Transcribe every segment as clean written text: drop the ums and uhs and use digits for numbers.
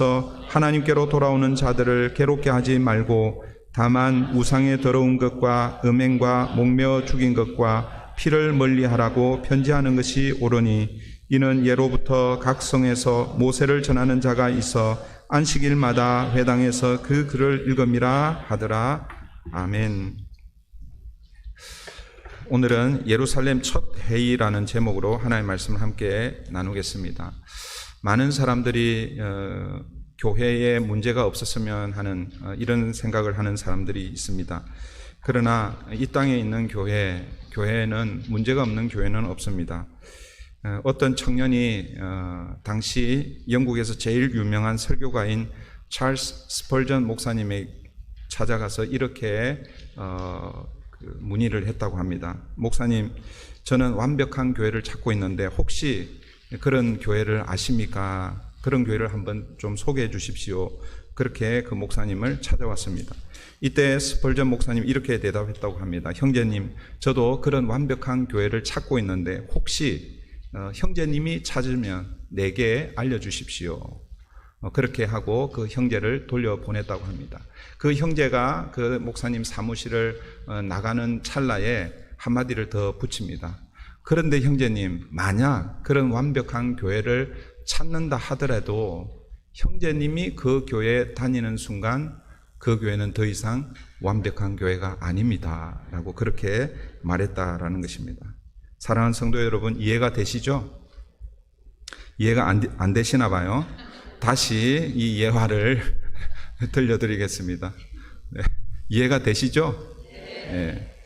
또 하나님께로 돌아오는 자들을 괴롭게 하지 말고 다만 우상의 더러운 것과 음행과 목매어 죽인 것과 피를 멀리하라고 편지하는 것이 옳으니 이는 예로부터 각 성에서 모세를 전하는 자가 있어 안식일마다 회당에서 그 글을 읽음이라 하더라. 아멘. 오늘은 예루살렘 첫 회의라는 제목으로 하나님의 말씀을 함께 나누겠습니다. 많은 사람들이 교회에 문제가 없었으면 하는 이런 생각을 하는 사람들이 있습니다. 그러나 이 땅에 있는 교회에는 문제가 없는 교회는 없습니다. 어떤 청년이 당시 영국에서 제일 유명한 설교가인 찰스 스펄전 목사님에 찾아가서 이렇게 문의를 했다고 합니다. 목사님, 저는 완벽한 교회를 찾고 있는데 혹시 그런 교회를 아십니까? 그런 교회를 한번 좀 소개해 주십시오. 그렇게 그 목사님을 찾아왔습니다. 이때 스펄전 목사님 이렇게 대답했다고 합니다. 형제님, 저도 그런 완벽한 교회를 찾고 있는데 혹시 형제님이 찾으면 내게 알려주십시오. 그렇게 하고 그 형제를 돌려보냈다고 합니다. 그 형제가 그 목사님 사무실을 나가는 찰나에 한마디를 더 붙입니다. 그런데 형제님, 만약 그런 완벽한 교회를 찾는다 하더라도 형제님이 그 교회에 다니는 순간 그 교회는 더 이상 완벽한 교회가 아닙니다 라고 그렇게 말했다라는 것입니다. 사랑하는 성도 여러분, 이해가 되시죠? 이해가 안 되시나 봐요. 다시 이 예화를 들려드리겠습니다. 네. 이해가 되시죠? 네.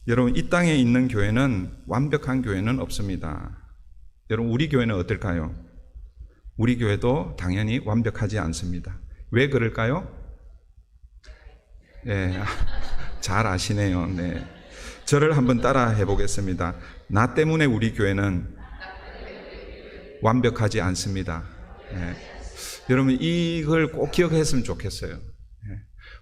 여러분, 이 땅에 있는 교회는 완벽한 교회는 없습니다. 여러분, 우리 교회는 어떨까요? 우리 교회도 당연히 완벽하지 않습니다. 왜 그럴까요? 네. 잘 아시네요. 네. 저를 한번 따라 해보겠습니다. 나 때문에 우리 교회는 완벽하지 않습니다. 네. 여러분, 이걸 꼭 기억했으면 좋겠어요. 네.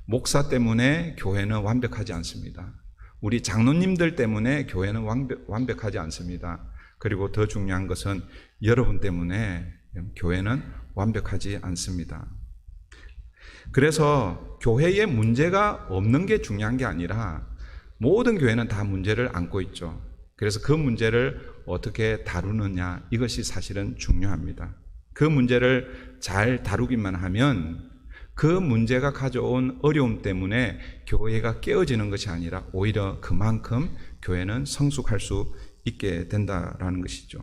목사 때문에 교회는 완벽하지 않습니다. 우리 장로님들 때문에 교회는 완벽하지 않습니다. 그리고 더 중요한 것은 여러분 때문에 교회는 완벽하지 않습니다. 그래서 교회에 문제가 없는 게 중요한 게 아니라 모든 교회는 다 문제를 안고 있죠. 그래서 그 문제를 어떻게 다루느냐, 이것이 사실은 중요합니다. 그 문제를 잘 다루기만 하면 그 문제가 가져온 어려움 때문에 교회가 깨어지는 것이 아니라 오히려 그만큼 교회는 성숙할 수 있게 된다라는 것이죠.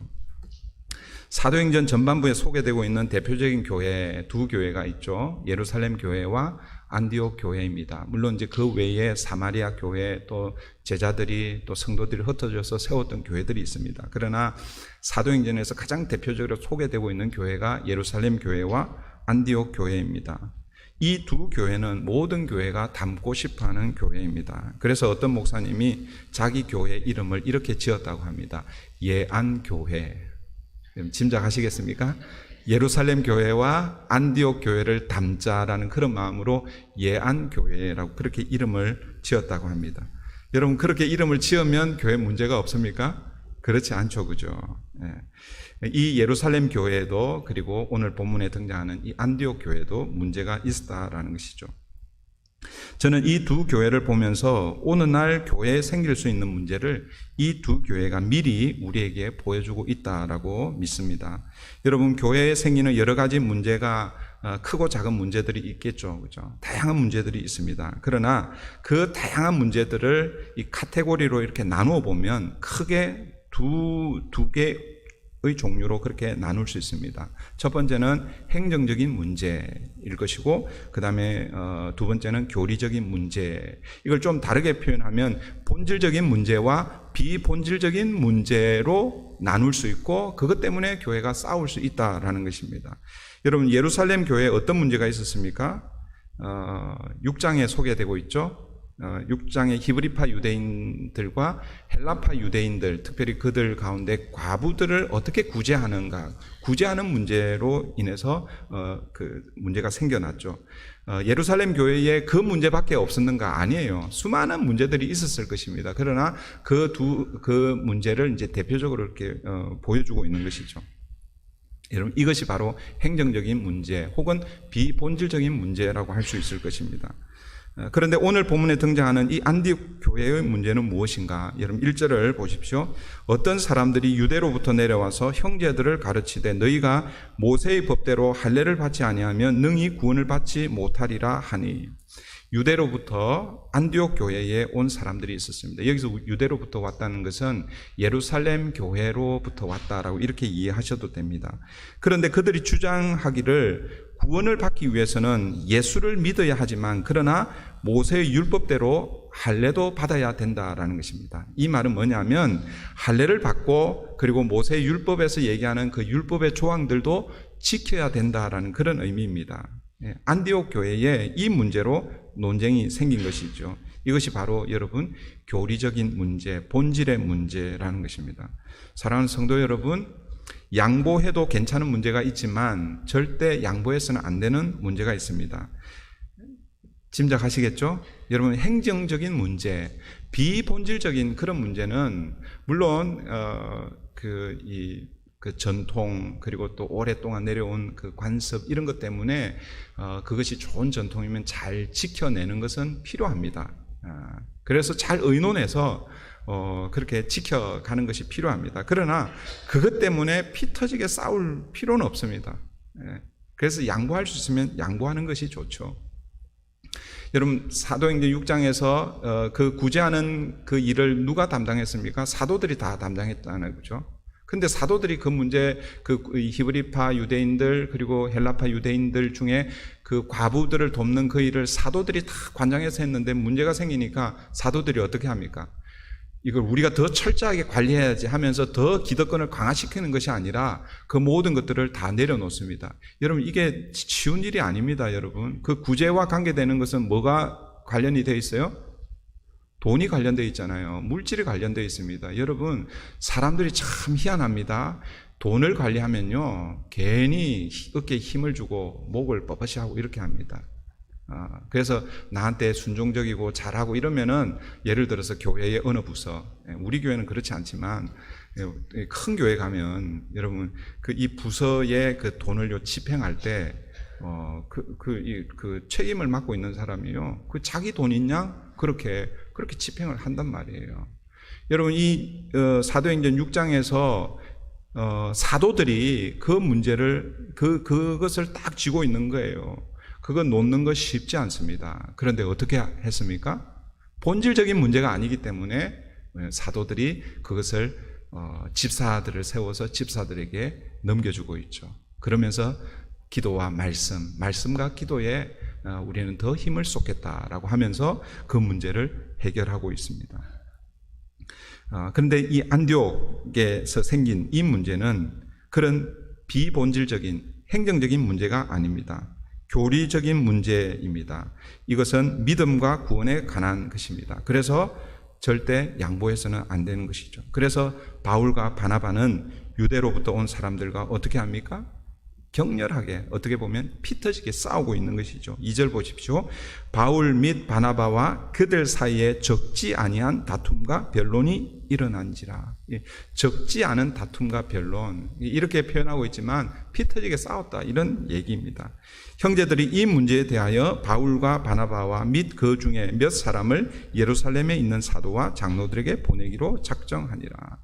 사도행전 전반부에 소개되고 있는 대표적인 교회 두 교회가 있죠. 예루살렘 교회와 안디옥 교회입니다. 물론 이제 그 외에 사마리아 교회, 또 제자들이 또 성도들이 흩어져서 세웠던 교회들이 있습니다. 그러나 사도행전에서 가장 대표적으로 소개되고 있는 교회가 예루살렘 교회와 안디옥 교회입니다. 이 두 교회는 모든 교회가 닮고 싶어하는 교회입니다. 그래서 어떤 목사님이 자기 교회 이름을 이렇게 지었다고 합니다. 예안교회. 짐작하시겠습니까? 예루살렘 교회와 안디옥 교회를 닮자라는 그런 마음으로 예안교회라고 그렇게 이름을 지었다고 합니다. 여러분, 그렇게 이름을 지으면 교회 문제가 없습니까? 그렇지 않죠, 그죠? 이 예루살렘 교회도, 그리고 오늘 본문에 등장하는 이 안디옥 교회도 문제가 있다라는 것이죠. 저는 이 두 교회를 보면서 오늘날 교회에 생길 수 있는 문제를 이 두 교회가 미리 우리에게 보여주고 있다라고 믿습니다. 여러분, 교회에 생기는 여러 가지 문제가 크고 작은 문제들이 있겠죠, 그죠? 다양한 문제들이 있습니다. 그러나 그 다양한 문제들을 이 카테고리로 이렇게 나누어 보면 크게 두 개의 종류로 그렇게 나눌 수 있습니다. 첫 번째는 행정적인 문제일 것이고, 그 다음에 두 번째는 교리적인 문제. 이걸 좀 다르게 표현하면 본질적인 문제와 비본질적인 문제로 나눌 수 있고, 그것 때문에 교회가 싸울 수 있다라는 것입니다. 여러분, 예루살렘 교회에 어떤 문제가 있었습니까? 6장에 소개되고 있죠. 6장의 히브리파 유대인들과 헬라파 유대인들, 특별히 그들 가운데 과부들을 어떻게 구제하는가, 구제하는 문제로 인해서 그 문제가 생겨났죠. 예루살렘 교회에 그 문제밖에 없었는가? 아니에요. 수많은 문제들이 있었을 것입니다. 그러나 그 문제를 이제 대표적으로 이렇게 보여주고 있는 것이죠. 여러분, 이것이 바로 행정적인 문제 혹은 비본질적인 문제라고 할 수 있을 것입니다. 그런데 오늘 본문에 등장하는 이 안디옥 교회의 문제는 무엇인가? 여러분 1절을 보십시오. 어떤 사람들이 유대로부터 내려와서 형제들을 가르치되 너희가 모세의 법대로 할례를 받지 아니하면 능히 구원을 받지 못하리라 하니. 유대로부터 안디옥 교회에 온 사람들이 있었습니다. 여기서 유대로부터 왔다는 것은 예루살렘 교회로부터 왔다라고 이렇게 이해하셔도 됩니다. 그런데 그들이 주장하기를 구원을 받기 위해서는 예수를 믿어야 하지만 그러나 모세의 율법대로 할례도 받아야 된다라는 것입니다. 이 말은 뭐냐면 할례를 받고 그리고 모세의 율법에서 얘기하는 그 율법의 조항들도 지켜야 된다라는 그런 의미입니다. 안디옥 교회에 이 문제로 논쟁이 생긴 것이죠. 이것이 바로 여러분 교리적인 문제, 본질의 문제라는 것입니다. 사랑하는 성도 여러분, 양보해도 괜찮은 문제가 있지만 절대 양보해서는 안 되는 문제가 있습니다. 짐작하시겠죠? 여러분, 행정적인 문제, 비본질적인 그런 문제는 물론 그 전통 그리고 또 오랫동안 내려온 그 관습 이런 것 때문에 그것이 좋은 전통이면 잘 지켜내는 것은 필요합니다. 그래서 잘 의논해서 그렇게 지켜가는 것이 필요합니다. 그러나 그것 때문에 피 터지게 싸울 필요는 없습니다. 그래서 양보할 수 있으면 양보하는 것이 좋죠. 여러분, 사도행전 6장에서 그 구제하는 그 일을 누가 담당했습니까? 사도들이 다 담당했다는 거죠. 근데 사도들이 그 문제, 그 히브리파 유대인들 그리고 헬라파 유대인들 중에 그 과부들을 돕는 그 일을 사도들이 다 관장해서 했는데 문제가 생기니까 사도들이 어떻게 합니까? 이걸 우리가 더 철저하게 관리해야지 하면서 더 기득권을 강화시키는 것이 아니라 그 모든 것들을 다 내려놓습니다. 여러분, 이게 쉬운 일이 아닙니다. 여러분, 그 구제와 관계되는 것은 뭐가 관련이 되어 있어요? 돈이 관련되어 있잖아요. 물질이 관련되어 있습니다. 여러분, 사람들이 참 희한합니다. 돈을 관리하면요, 괜히 어깨에 힘을 주고 목을 뻣뻣이 하고 이렇게 합니다. 그래서 나한테 순종적이고 잘하고 이러면은, 예를 들어서 교회의 어느 부서, 우리 교회는 그렇지 않지만 큰 교회 가면 여러분 이 부서의 그 돈을 집행할 때 그 책임을 맡고 있는 사람이요, 그 자기 돈인 양 그렇게 집행을 한단 말이에요. 여러분, 이 사도행전 6장에서 사도들이 그 문제를 그것을 딱 쥐고 있는 거예요. 그건 놓는 것이 쉽지 않습니다. 그런데 어떻게 했습니까? 본질적인 문제가 아니기 때문에 사도들이 그것을 집사들을 세워서 집사들에게 넘겨주고 있죠. 그러면서 기도와 말씀과 기도에 우리는 더 힘을 쏟겠다라고 하면서 그 문제를 해결하고 있습니다. 그런데 이 안디옥에서 생긴 이 문제는 그런 비본질적인 행정적인 문제가 아닙니다. 교리적인 문제입니다. 이것은 믿음과 구원에 관한 것입니다. 그래서 절대 양보해서는 안 되는 것이죠. 그래서 바울과 바나바는 유대로부터 온 사람들과 어떻게 합니까? 격렬하게, 어떻게 보면 피 터지게 싸우고 있는 것이죠. 2절 보십시오. 바울 및 바나바와 그들 사이에 적지 아니한 다툼과 변론이 일어난지라. 적지 않은 다툼과 변론, 이렇게 표현하고 있지만 피 터지게 싸웠다, 이런 얘기입니다. 형제들이 이 문제에 대하여 바울과 바나바와 및 그 중에 몇 사람을 예루살렘에 있는 사도와 장로들에게 보내기로 작정하니라.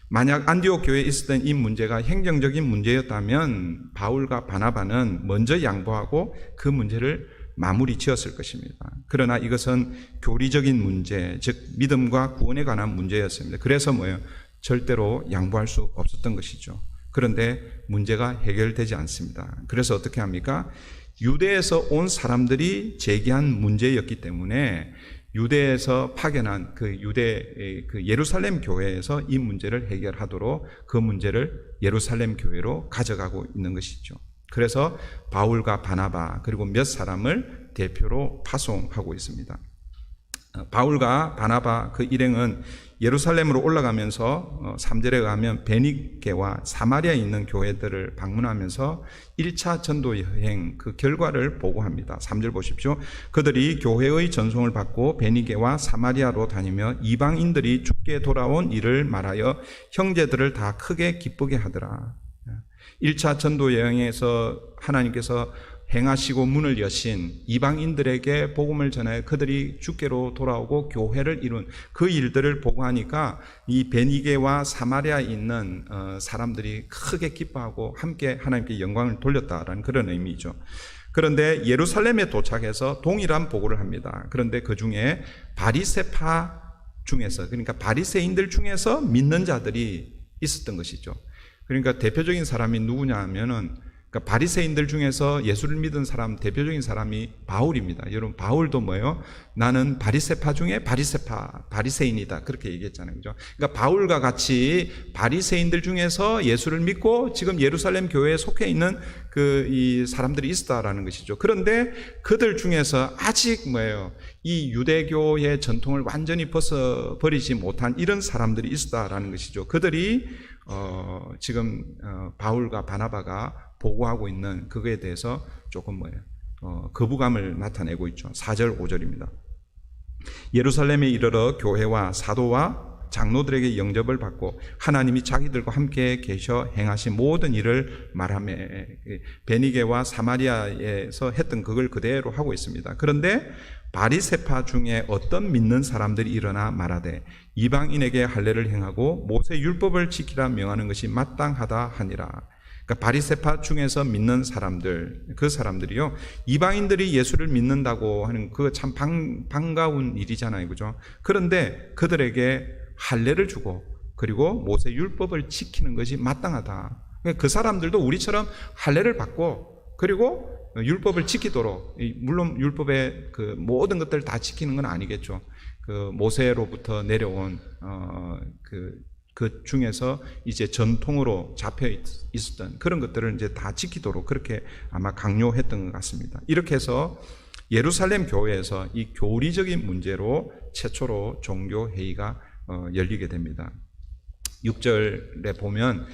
만약 안디옥 교회에 있었던 이 문제가 행정적인 문제였다면 바울과 바나바는 먼저 양보하고 그 문제를 마무리 지었을 것입니다. 그러나 이것은 교리적인 문제, 즉 믿음과 구원에 관한 문제였습니다. 그래서 뭐예요? 절대로 양보할 수 없었던 것이죠. 그런데 문제가 해결되지 않습니다. 그래서 어떻게 합니까? 유대에서 온 사람들이 제기한 문제였기 때문에 유대에서 파견한 그 예루살렘 교회에서 이 문제를 해결하도록 그 문제를 예루살렘 교회로 가져가고 있는 것이죠. 그래서 바울과 바나바 그리고 몇 사람을 대표로 파송하고 있습니다. 바울과 바나바 그 일행은 예루살렘으로 올라가면서 3절에 가면 베니게와 사마리아에 있는 교회들을 방문하면서 1차 전도 여행 그 결과를 보고합니다. 3절 보십시오. 그들이 교회의 전송을 받고 베니게와 사마리아로 다니며 이방인들이 죽게 돌아온 일을 말하여 형제들을 다 크게 기쁘게 하더라. 1차 전도 여행에서 하나님께서 행하시고 문을 여신 이방인들에게 복음을 전해 그들이 주께로 돌아오고 교회를 이룬 그 일들을 보고 하니까 이 베니게와 사마리아에 있는 사람들이 크게 기뻐하고 함께 하나님께 영광을 돌렸다라는 그런 의미죠. 그런데 예루살렘에 도착해서 동일한 보고를 합니다. 그런데 그 중에 바리새파 중에서, 그러니까 바리새인들 중에서 믿는 자들이 있었던 것이죠. 그러니까 대표적인 사람이 누구냐 하면은, 그러니까 바리새인들 중에서 예수를 믿은 사람, 대표적인 사람이 바울입니다. 여러분, 바울도 뭐예요? 나는 바리새파 중에 바리새인이다. 그렇게 얘기했잖아요. 그죠? 그러니까 바울과 같이 바리새인들 중에서 예수를 믿고 지금 예루살렘 교회에 속해 있는 이 사람들이 있었다라는 것이죠. 그런데 그들 중에서 아직 뭐예요? 이 유대교의 전통을 완전히 벗어버리지 못한 이런 사람들이 있었다라는 것이죠. 그들이 지금 바울과 바나바가 보고하고 있는 그거에 대해서 조금 거부감을 나타내고 있죠. 4절 5절입니다. 예루살렘에 이르러 교회와 사도와 장로들에게 영접을 받고 하나님이 자기들과 함께 계셔 행하신 모든 일을 말하며, 베니게와 사마리아에서 했던 그걸 그대로 하고 있습니다. 그런데 바리새파 중에 어떤 믿는 사람들이 일어나 말하되 이방인에게 할례를 행하고 모세 율법을 지키라 명하는 것이 마땅하다 하니라. 그러니까 바리새파 중에서 믿는 사람들, 그 사람들이요, 이방인들이 예수를 믿는다고 하는 그거 참 반가운 일이잖아요, 그죠? 그런데 그들에게 할례를 주고 그리고 모세 율법을 지키는 것이 마땅하다. 그러니까 그 사람들도 우리처럼 할례를 받고 그리고 율법을 지키도록, 물론 율법의 그 모든 것들을 다 지키는 건 아니겠죠. 그 모세로부터 내려온 그 중에서 이제 전통으로 잡혀 있었던 그런 것들을 이제 다 지키도록 그렇게 아마 강요했던 것 같습니다. 이렇게 해서 예루살렘 교회에서 이 교리적인 문제로 최초로 종교회의가 열리게 됩니다. 6절에 보면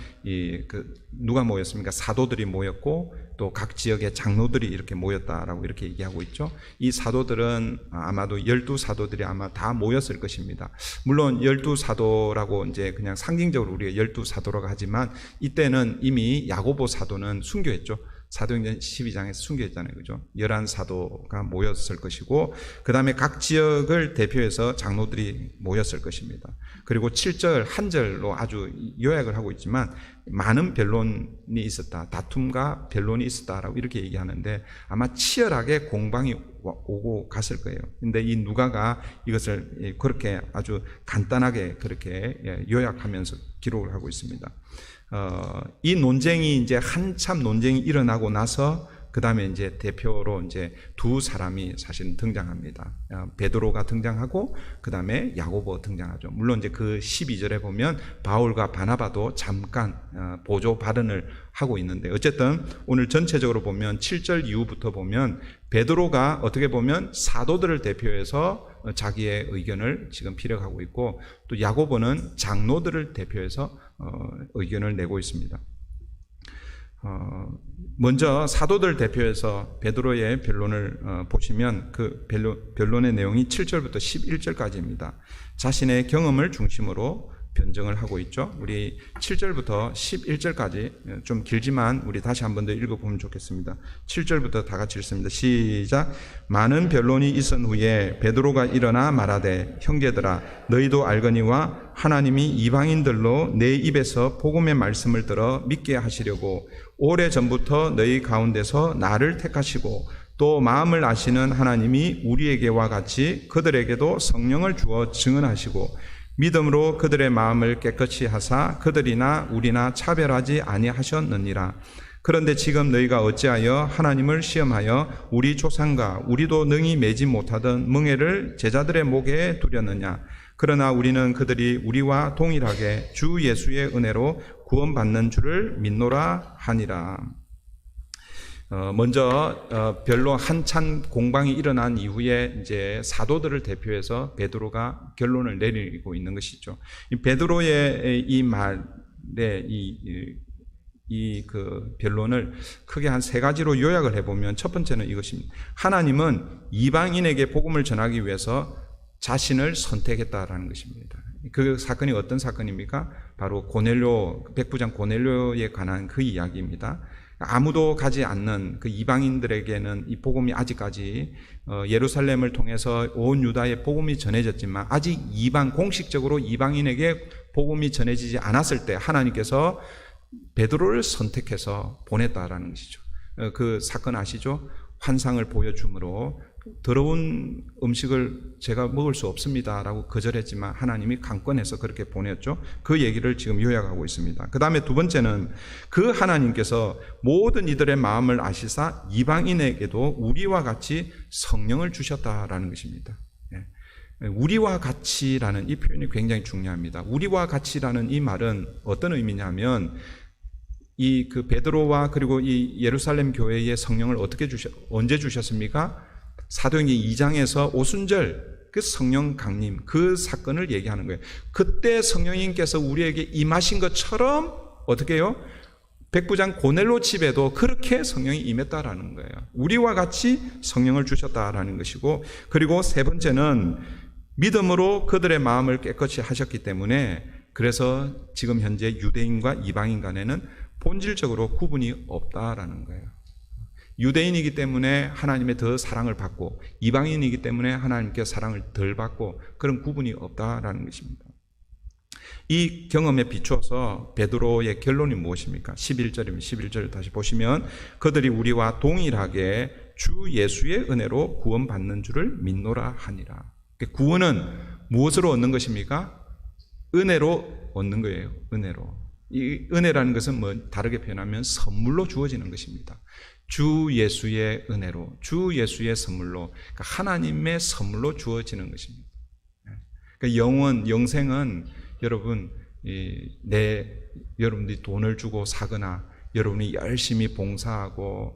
누가 모였습니까? 사도들이 모였고 또 각 지역의 장로들이 이렇게 모였다라고 이렇게 얘기하고 있죠. 이 사도들은 아마도 12사도들이 아마 다 모였을 것입니다. 물론 12사도라고 이제 그냥 상징적으로 우리가 12사도라고 하지만 이때는 이미 야고보 사도는 순교했죠. 사도행전 12장에서 순교했잖아요. 그죠? 11사도가 모였을 것이고, 그 다음에 각 지역을 대표해서 장로들이 모였을 것입니다. 그리고 7절, 한 절로 아주 요약을 하고 있지만, 많은 변론이 있었다. 다툼과 변론이 있었다라고 이렇게 얘기하는데, 아마 치열하게 공방이 오고 갔을 거예요. 근데 이 누가가 이것을 그렇게 아주 간단하게 그렇게 요약하면서 기록을 하고 있습니다. 이 논쟁이 이제 한참 논쟁이 일어나고 나서 그 다음에 이제 대표로 이제 두 사람이 사실은 등장합니다. 베드로가 등장하고 그 다음에 야고보 등장하죠. 물론 이제 그 12절에 보면 바울과 바나바도 잠깐 보조 발언을 하고 있는데, 어쨌든 오늘 전체적으로 보면 7절 이후부터 보면 베드로가 어떻게 보면 사도들을 대표해서 자기의 의견을 지금 피력하고 있고, 또 야고보는 장로들을 대표해서 의견을 내고 있습니다. 먼저 사도들 대표해서 베드로의 변론을 보시면 그 변론의 내용이 7절부터 11절까지입니다. 자신의 경험을 중심으로 변증을 하고 있죠. 우리 7절부터 11절까지 좀 길지만 우리 다시 한 번 더 읽어보면 좋겠습니다. 7절부터 다 같이 읽습니다. 시작. 많은 변론이 있은 후에 베드로가 일어나 말하되 형제들아 너희도 알거니와 하나님이 이방인들로 내 입에서 복음의 말씀을 들어 믿게 하시려고 오래전부터 너희 가운데서 나를 택하시고 또 마음을 아시는 하나님이 우리에게와 같이 그들에게도 성령을 주어 증언하시고 믿음으로 그들의 마음을 깨끗이 하사 그들이나 우리나 차별하지 아니하셨느니라. 그런데 지금 너희가 어찌하여 하나님을 시험하여 우리 조상과 우리도 능히 매지 못하던 멍에를 제자들의 목에 두렸느냐. 그러나 우리는 그들이 우리와 동일하게 주 예수의 은혜로 구원받는 줄을 믿노라 하니라. 먼저 별로 한참 공방이 일어난 이후에 이제 사도들을 대표해서 베드로가 결론을 내리고 있는 것이죠. 이 베드로의 이 말에 그 변론을 크게 한 세 가지로 요약을 해보면 첫 번째는 이것입니다. 하나님은 이방인에게 복음을 전하기 위해서 자신을 선택했다라는 것입니다. 그 사건이 어떤 사건입니까? 바로 고넬료, 백부장 고넬료에 관한 그 이야기입니다. 아무도 가지 않는 그 이방인들에게는 이 복음이 아직까지 예루살렘을 통해서 온 유다에 복음이 전해졌지만 아직 공식적으로 이방인에게 복음이 전해지지 않았을 때 하나님께서 베드로를 선택해서 보냈다라는 것이죠. 그 사건 아시죠? 환상을 보여줌으로 더러운 음식을 제가 먹을 수 없습니다라고 거절했지만 하나님이 강권해서 그렇게 보냈죠. 그 얘기를 지금 요약하고 있습니다. 그 다음에 두 번째는 그 하나님께서 모든 이들의 마음을 아시사 이방인에게도 우리와 같이 성령을 주셨다라는 것입니다. 우리와 같이라는 이 표현이 굉장히 중요합니다. 우리와 같이라는 이 말은 어떤 의미냐면 이 그 베드로와 그리고 이 예루살렘 교회의 성령을 언제 주셨습니까? 사도행전 2장에서 오순절 그 성령 강림 그 사건을 얘기하는 거예요. 그때 성령님께서 우리에게 임하신 것처럼 어떻게 해요? 백부장 고넬로 집에도 그렇게 성령이 임했다라는 거예요. 우리와 같이 성령을 주셨다라는 것이고, 그리고 세 번째는 믿음으로 그들의 마음을 깨끗이 하셨기 때문에 그래서 지금 현재 유대인과 이방인 간에는 본질적으로 구분이 없다라는 거예요. 유대인이기 때문에 하나님의 더 사랑을 받고 이방인이기 때문에 하나님께 사랑을 덜 받고 그런 구분이 없다라는 것입니다. 이 경험에 비추어서 베드로의 결론이 무엇입니까? 11절을 다시 보시면 그들이 우리와 동일하게 주 예수의 은혜로 구원받는 줄을 믿노라 하니라. 구원은 무엇으로 얻는 것입니까? 은혜로 얻는 거예요. 은혜로. 이 은혜라는 것은 다르게 표현하면 선물로 주어지는 것입니다. 주 예수의 은혜로, 주 예수의 선물로, 그러니까 하나님의 선물로 주어지는 것입니다. 그러니까 영생은 여러분, 여러분들이 돈을 주고 사거나, 여러분이 열심히 봉사하고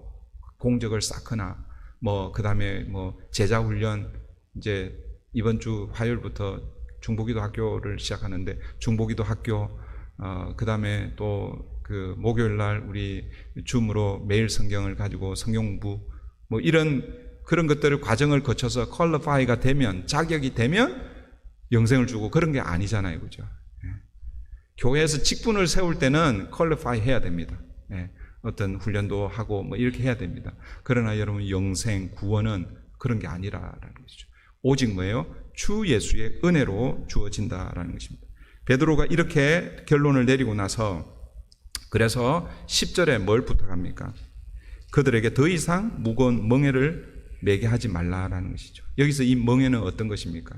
공적을 쌓거나, 그 다음에 제자훈련, 이제 이번 주 화요일부터 중보기도 학교를 시작하는데, 중보기도 학교, 그 다음에 또 그 목요일 날 우리 줌으로 매일 성경을 가지고 성경 공부 그런 것들을 과정을 거쳐서 퀄리파이가 되면 자격이 되면 영생을 주고 그런 게 아니잖아요. 그죠? 교회에서 직분을 세울 때는 퀄리파이 해야 됩니다. 어떤 훈련도 하고 이렇게 해야 됩니다. 그러나 여러분 영생 구원은 그런 게 아니라라는 것이죠. 오직 뭐예요? 주 예수의 은혜로 주어진다라는 것입니다. 베드로가 이렇게 결론을 내리고 나서 그래서 10절에 뭘 부탁합니까? 그들에게 더 이상 무거운 멍에를 매게 하지 말라라는 것이죠. 여기서 이 멍에는 어떤 것입니까?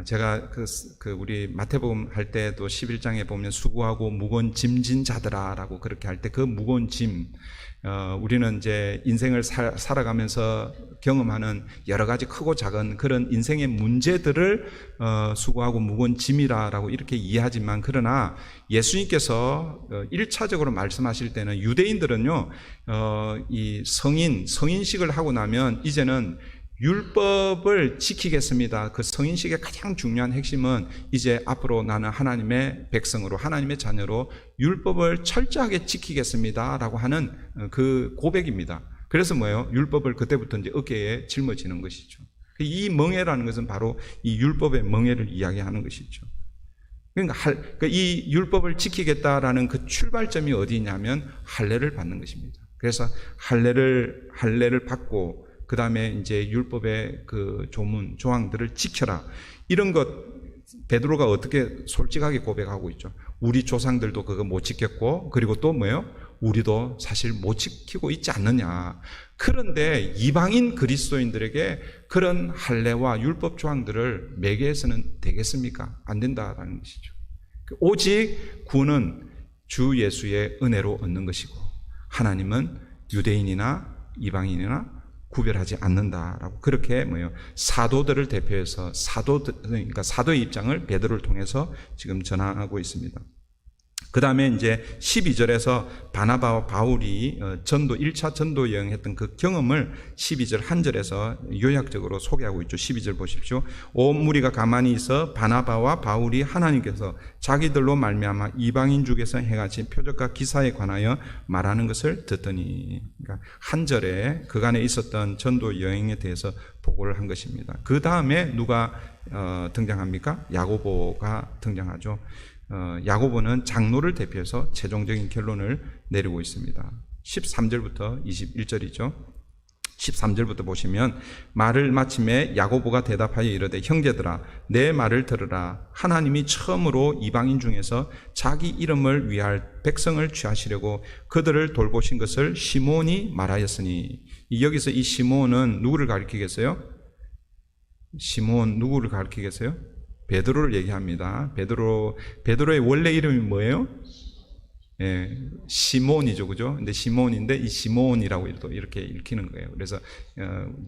제가 우리 마태복음 할 때도 11장에 보면 수고하고 무거운 짐진 자들아라고 그렇게 할 때 그 무거운 짐, 우리는 이제 인생을 살아가면서 경험하는 여러 가지 크고 작은 그런 인생의 문제들을 수고하고 무거운 짐이라고 이렇게 이해하지만, 그러나 예수님께서 1차적으로 말씀하실 때는 유대인들은요, 이 성인식을 하고 나면 이제는 율법을 지키겠습니다. 그 성인식의 가장 중요한 핵심은 이제 앞으로 나는 하나님의 백성으로, 하나님의 자녀로 율법을 철저하게 지키겠습니다 라고 하는 그 고백입니다. 그래서 뭐예요? 율법을 그때부터 이제 어깨에 짊어지는 것이죠. 이 멍에라는 것은 바로 이 율법의 멍에를 이야기하는 것이죠. 그러니까 이 율법을 지키겠다라는 그 출발점이 어디냐면 할례를 받는 것입니다. 그래서 할례를 받고 그 다음에 이제 율법의 그 조항들을 지켜라. 이런 것, 베드로가 어떻게 솔직하게 고백하고 있죠. 우리 조상들도 그거 못 지켰고, 그리고 또 뭐예요? 우리도 사실 못 지키고 있지 않느냐. 그런데 이방인 그리스도인들에게 그런 할례와 율법 조항들을 매게 해서는 되겠습니까? 안 된다라는 것이죠. 오직 구원은 주 예수의 은혜로 얻는 것이고, 하나님은 유대인이나 이방인이나 구별하지 않는다라고 그렇게 사도들을 대표해서 그러니까 사도의 입장을 베드로를 통해서 지금 전하고 있습니다. 그 다음에 이제 12절에서 바나바와 바울이 전도 1차 전도 여행했던 그 경험을 12절 한 절에서 요약적으로 소개하고 있죠. 12절 보십시오. 온 무리가 가만히 있어 바나바와 바울이 하나님께서 자기들로 말미암아 이방인 중에서 행하신 표적과 기사에 관하여 말하는 것을 듣더니, 그러니까 한 절에 그간에 있었던 전도 여행에 대해서 보고를 한 것입니다. 그 다음에 누가 등장합니까? 야고보가 등장하죠. 야고보는 장로를 대표해서 최종적인 결론을 내리고 있습니다. 13절부터 21절이죠. 13절부터 보시면 말을 마침에 야고보가 대답하여 이르되 형제들아 내 말을 들으라. 하나님이 처음으로 이방인 중에서 자기 이름을 위할 백성을 취하시려고 그들을 돌보신 것을 시몬이 말하였으니. 여기서 이 시몬은 누구를 가리키겠어요? 시몬 누구를 가리키겠어요? 베드로를 얘기합니다. 베드로의 원래 이름이 뭐예요? 예, 시몬이죠, 그죠? 근데 시몬인데 이 시몬이라고 또 이렇게 읽히는 거예요. 그래서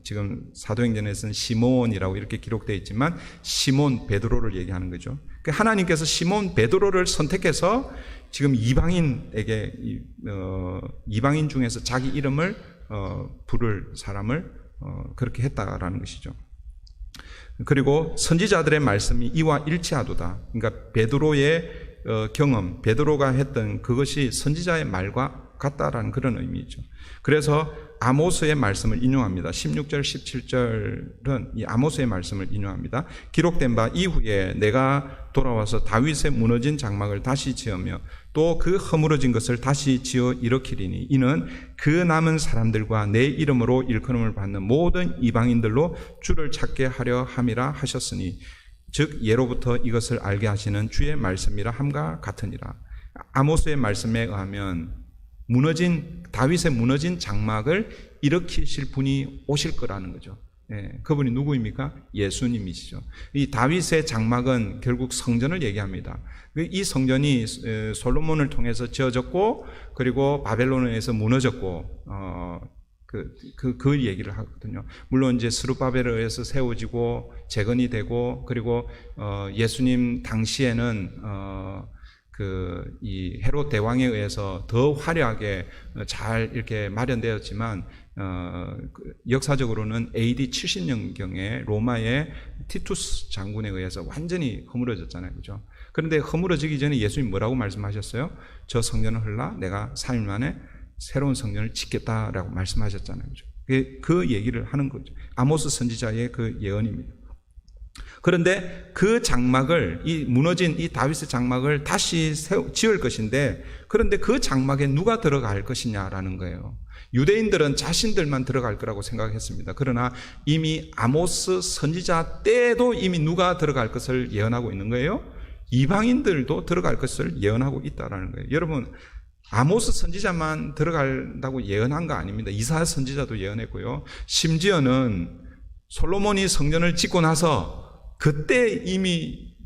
지금 사도행전에서는 시몬이라고 이렇게 기록되어 있지만 시몬 베드로를 얘기하는 거죠. 하나님께서 시몬 베드로를 선택해서 지금 이방인에게 이방인 중에서 자기 이름을 부를 사람을 그렇게 했다라는 것이죠. 그리고 선지자들의 말씀이 이와 일치하도다. 그러니까 베드로의 경험, 베드로가 했던 그것이 선지자의 말과 같다라는 그런 의미죠. 그래서 아모스의 말씀을 인용합니다. 16절, 17절은 이 아모스의 말씀을 인용합니다. 기록된 바 이후에 내가 돌아와서 다윗의 무너진 장막을 다시 지으며 또 그 허물어진 것을 다시 지어 일으키리니 이는 그 남은 사람들과 내 이름으로 일컬음을 받는 모든 이방인들로 주를 찾게 하려 함이라 하셨으니 즉 예로부터 이것을 알게 하시는 주의 말씀이라 함과 같으니라. 아모스의 말씀에 의하면 다윗의 무너진 장막을 일으키실 분이 오실 거라는 거죠. 예, 그분이 누구입니까? 예수님이시죠. 이 다윗의 장막은 결국 성전을 얘기합니다. 이 성전이 솔로몬을 통해서 지어졌고 그리고 바벨론에 의해서 무너졌고 그 얘기를 하거든요. 물론 이제 스룹바벨에 의해서 세워지고 재건이 되고 그리고 예수님 당시에는 이 헤롯 대왕에 의해서 더 화려하게 잘 이렇게 마련되었지만 역사적으로는 AD 70년경에 로마의 티투스 장군에 의해서 완전히 허물어졌잖아요, 그죠? 그런데 허물어지기 전에 예수님 뭐라고 말씀하셨어요? 저 성전을 헐라 내가 3일 만에 새로운 성전을 짓겠다라고 말씀하셨잖아요, 그죠? 그 얘기를 하는 거죠. 아모스 선지자의 그 예언입니다. 그런데 그 장막을, 이 무너진 이 다윗의 장막을 다시 지을 것인데, 그런데 그 장막에 누가 들어갈 것이냐라는 거예요. 유대인들은 자신들만 들어갈 거라고 생각했습니다. 그러나 이미 아모스 선지자 때도 이미 누가 들어갈 것을 예언하고 있는 거예요? 이방인들도 들어갈 것을 예언하고 있다라는 거예요. 여러분, 아모스 선지자만 들어간다고 예언한 거 아닙니다. 이사야 선지자도 예언했고요. 심지어는 솔로몬이 성전을 짓고 나서 그때 이미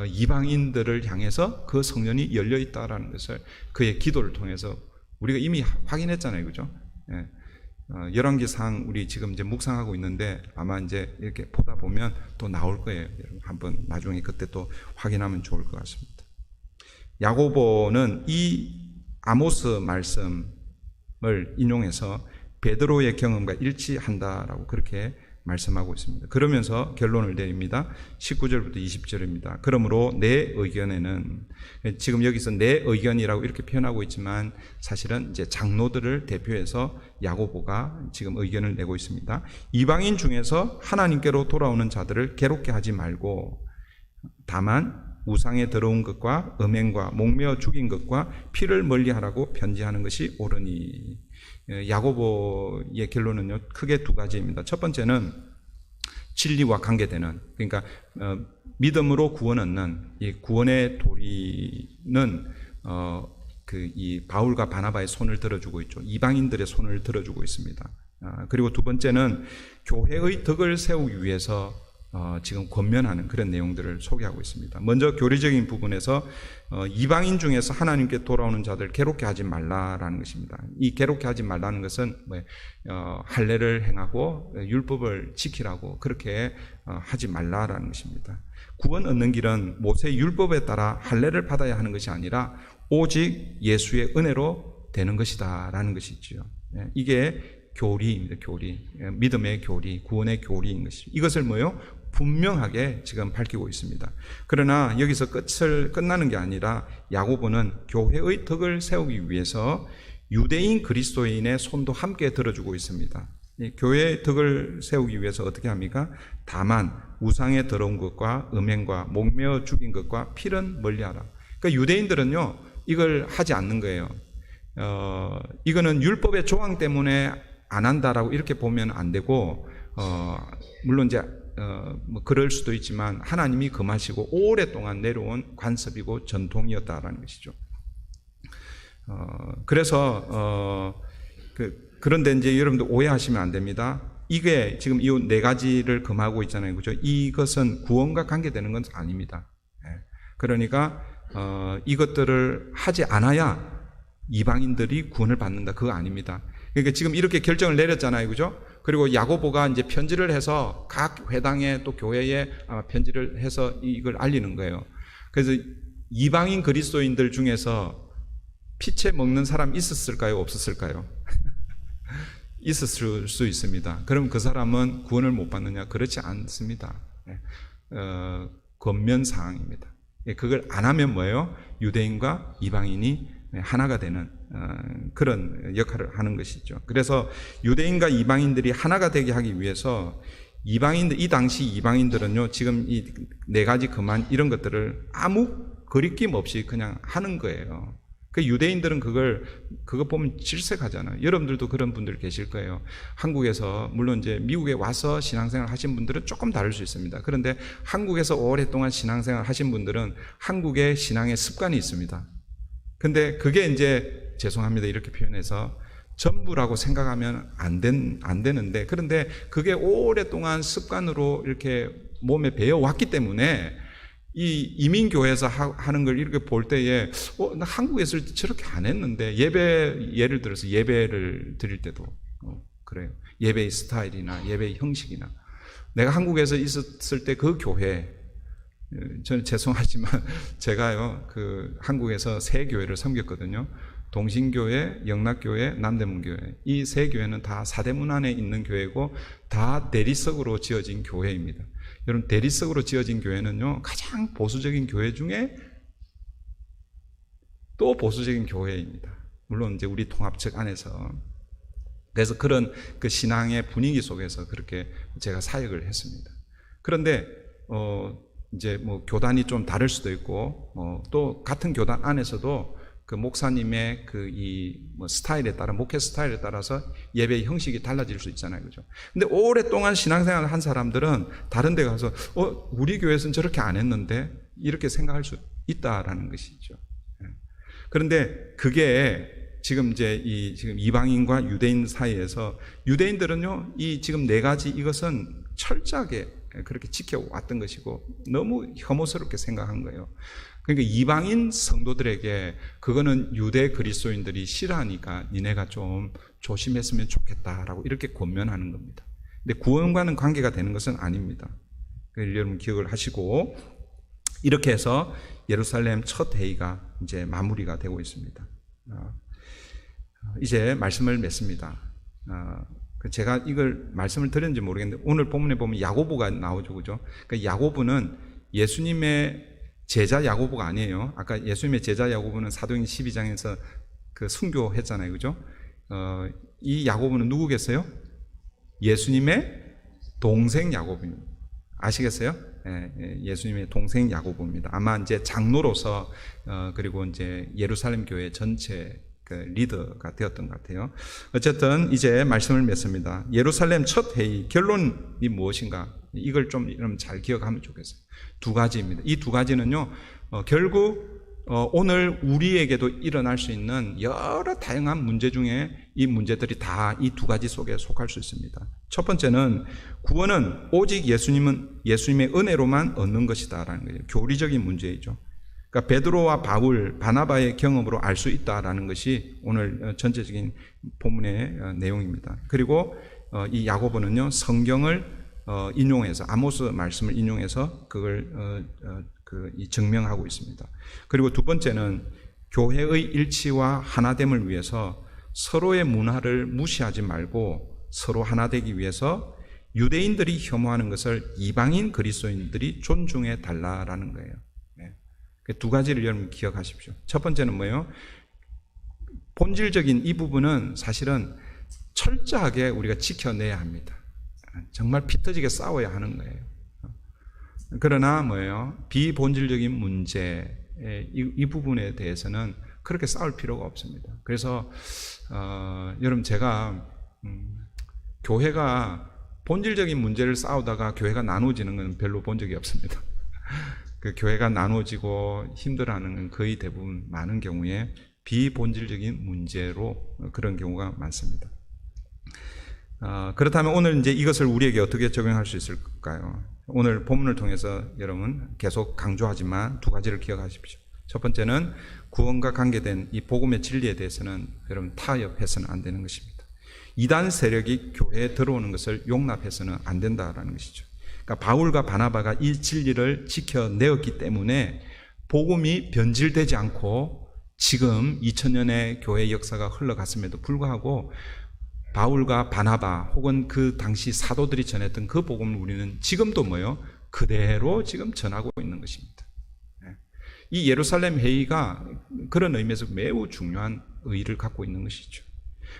이방인들을 향해서 그 성전이 열려 있다라는 것을 그의 기도를 통해서 우리가 이미 확인했잖아요, 그죠? 예. 열왕기상 우리 지금 이제 묵상하고 있는데 아마 이제 이렇게 보다 보면 또 나올 거예요. 여러분 한번 나중에 그때 또 확인하면 좋을 것 같습니다. 야고보는 이 아모스 말씀을 인용해서 베드로의 경험과 일치한다라고 그렇게 말씀하고 있습니다. 그러면서 결론을 내립니다. 19절부터 20절입니다. 그러므로 내 의견에는, 지금 여기서 내 의견이라고 이렇게 표현하고 있지만 사실은 이제 장로들을 대표해서 야고보가 지금 의견을 내고 있습니다. 이방인 중에서 하나님께로 돌아오는 자들을 괴롭게 하지 말고 다만 우상에 들어온 것과 음행과 목매어 죽인 것과 피를 멀리하라고 편지하는 것이 옳으니. 야고보의 결론은요 크게 두 가지입니다. 첫 번째는 진리와 관계되는, 그러니까 믿음으로 구원 얻는 이 구원의 도리는 이 바울과 바나바의 손을 들어주고 있죠. 이방인들의 손을 들어주고 있습니다. 그리고 두 번째는 교회의 덕을 세우기 위해서 지금 권면하는 그런 내용들을 소개하고 있습니다. 먼저 교리적인 부분에서 이방인 중에서 하나님께 돌아오는 자들 괴롭게 하지 말라라는 것입니다. 이 괴롭게 하지 말라는 것은 할례를 행하고 율법을 지키라고 그렇게 하지 말라라는 것입니다. 구원 얻는 길은 모세 율법에 따라 할례를 받아야 하는 것이 아니라 오직 예수의 은혜로 되는 것이다라는 것이지요. 이게 교리입니다. 교리. 믿음의 교리, 구원의 교리인 것이죠. 이것을 뭐요? 분명하게 지금 밝히고 있습니다. 그러나 여기서 끝나는 게 아니라 야고보는 교회의 덕을 세우기 위해서 유대인 그리스도인의 손도 함께 들어주고 있습니다. 교회의 덕을 세우기 위해서 어떻게 합니까? 다만 우상의 더러운 것과 음행과 목매어 죽인 것과 필은 멀리하라. 그러니까 유대인들은요 이걸 하지 않는 거예요. 이거는 율법의 조항 때문에 안 한다라고 이렇게 보면 안 되고, 물론 이제 뭐 그럴 수도 있지만 하나님이 금하시고 오랫동안 내려온 관습이고 전통이었다라는 것이죠. 그래서 그런데 이제 여러분들 오해하시면 안 됩니다. 이게 지금 이 네 가지를 금하고 있잖아요, 그죠? 이것은 구원과 관계되는 건 아닙니다. 그러니까 이것들을 하지 않아야 이방인들이 구원을 받는다, 그거 아닙니다. 그러니까 지금 이렇게 결정을 내렸잖아요, 그죠? 그리고 야고보가 이제 편지를 해서 각 회당에 또 교회에 편지를 해서 이걸 알리는 거예요. 그래서 이방인 그리스도인들 중에서 피채 먹는 사람 있었을까요, 없었을까요? 있었을 수 있습니다. 그럼 그 사람은 구원을 못 받느냐? 그렇지 않습니다. 권면사항입니다. 그걸 안 하면 뭐예요? 유대인과 이방인이 하나가 되는 그런 역할을 하는 것이죠. 그래서 유대인과 이방인들이 하나가 되게 하기 위해서 이방인들, 이 당시 이방인들은요, 지금 이 네 가지 그만 이런 것들을 아무 거리낌 없이 그냥 하는 거예요. 그 유대인들은 그거 보면 질색하잖아요. 여러분들도 그런 분들 계실 거예요. 한국에서, 물론 이제 미국에 와서 신앙생활 하신 분들은 조금 다를 수 있습니다. 그런데 한국에서 오랫동안 신앙생활 하신 분들은 한국의 신앙의 습관이 있습니다. 근데 그게 이제, 죄송합니다, 이렇게 표현해서 전부라고 생각하면 안 되는데, 그런데 그게 오랫동안 습관으로 이렇게 몸에 배어왔기 때문에 이 이민교회에서 하는 걸 이렇게 볼 때에 나 한국에 있을 때 저렇게 안 했는데, 예를 들어서 예배를 드릴 때도 그래요. 예배의 스타일이나 예배의 형식이나, 내가 한국에서 있었을 때 그 교회, 저는 죄송하지만 제가요 한국에서 세 교회를 섬겼거든요. 동신교회, 영락교회, 남대문교회. 이 세 교회는 다 사대문 안에 있는 교회고 다 대리석으로 지어진 교회입니다. 여러분, 대리석으로 지어진 교회는요 가장 보수적인 교회 중에 또 보수적인 교회입니다. 물론 이제 우리 통합측 안에서. 그래서 그런 그 신앙의 분위기 속에서 그렇게 제가 사역을 했습니다. 그런데 이제 뭐 교단이 좀 다를 수도 있고, 또 같은 교단 안에서도 그 목사님의 뭐 스타일에 따라, 목회 스타일에 따라서 예배의 형식이 달라질 수 있잖아요, 그죠? 근데 오랫동안 신앙생활을 한 사람들은 다른 데 가서, 우리 교회에서는 저렇게 안 했는데, 이렇게 생각할 수 있다라는 것이죠. 그런데 그게 지금 지금 이방인과 유대인 사이에서, 유대인들은요, 이 지금 네 가지 이것은 철저하게 그렇게 지켜왔던 것이고 너무 혐오스럽게 생각한 거예요. 그러니까 이방인 성도들에게 그거는 유대 그리스도인들이 싫어하니까 니네가 좀 조심했으면 좋겠다라고 이렇게 권면하는 겁니다. 근데 구원과는 관계가 되는 것은 아닙니다. 여러분 기억을 하시고, 이렇게 해서 예루살렘 첫 회의가 이제 마무리가 되고 있습니다. 이제 말씀을 맺습니다. 제가 이걸 말씀을 드렸는지 모르겠는데 오늘 본문에 보면 야고보가 나오죠, 그죠? 그러니까 야고보는 예수님의 제자 야고보가 아니에요. 아까 예수님의 제자 야고보는 사도행전 12장에서 그 순교했잖아요, 그죠? 이 야고보는 누구겠어요? 예수님의 동생 야고보입니다. 아시겠어요? 예수님의 동생 야고보입니다. 아마 이제 장로로서 그리고 이제 예루살렘 교회 전체 리더가 되었던 것 같아요. 어쨌든 이제 말씀을 맺습니다. 예루살렘 첫 회의 결론이 무엇인가? 이걸 좀 잘 기억하면 좋겠어요. 두 가지입니다. 이 두 가지는요, 결국 오늘 우리에게도 일어날 수 있는 여러 다양한 문제 중에 이 문제들이 다 이 두 가지 속에 속할 수 있습니다. 첫 번째는 구원은 오직 예수님의 은혜로만 얻는 것이다라는 거예요. 교리적인 문제이죠. 그러니까 베드로와 바울, 바나바의 경험으로 알 수 있다라는 것이 오늘 전체적인 본문의 내용입니다. 그리고 이 야고보는요, 성경을 인용해서, 아모스 말씀을 인용해서 그걸 증명하고 있습니다. 그리고 두 번째는 교회의 일치와 하나됨을 위해서 서로의 문화를 무시하지 말고 서로 하나 되기 위해서 유대인들이 혐오하는 것을 이방인 그리스도인들이 존중해 달라라는 거예요. 그 두 가지를 여러분 기억하십시오. 첫 번째는 뭐예요? 본질적인 이 부분은 사실은 철저하게 우리가 지켜내야 합니다. 정말 피 터지게 싸워야 하는 거예요. 그러나 뭐예요? 비본질적인 문제, 이 부분에 대해서는 그렇게 싸울 필요가 없습니다. 그래서 여러분 제가 교회가 본질적인 문제를 싸우다가 교회가 나누어지는 건 별로 본 적이 없습니다. 그 교회가 나누어지고 힘들어하는 건 거의 대부분 많은 경우에 비본질적인 문제로 그런 경우가 많습니다. 그렇다면 오늘 이제 이것을 우리에게 어떻게 적용할 수 있을까요? 오늘 본문을 통해서 여러분 계속 강조하지만 두 가지를 기억하십시오. 첫 번째는 구원과 관계된 이 복음의 진리에 대해서는 여러분 타협해서는 안 되는 것입니다. 이단 세력이 교회에 들어오는 것을 용납해서는 안 된다라는 것이죠. 그러니까 바울과 바나바가 이 진리를 지켜내었기 때문에 복음이 변질되지 않고 지금 2000년의 교회 역사가 흘러갔음에도 불구하고 바울과 바나바 혹은 그 당시 사도들이 전했던 그 복음을 우리는 지금도 뭐요? 그대로 지금 전하고 있는 것입니다. 이 예루살렘 회의가 그런 의미에서 매우 중요한 의의를 갖고 있는 것이죠.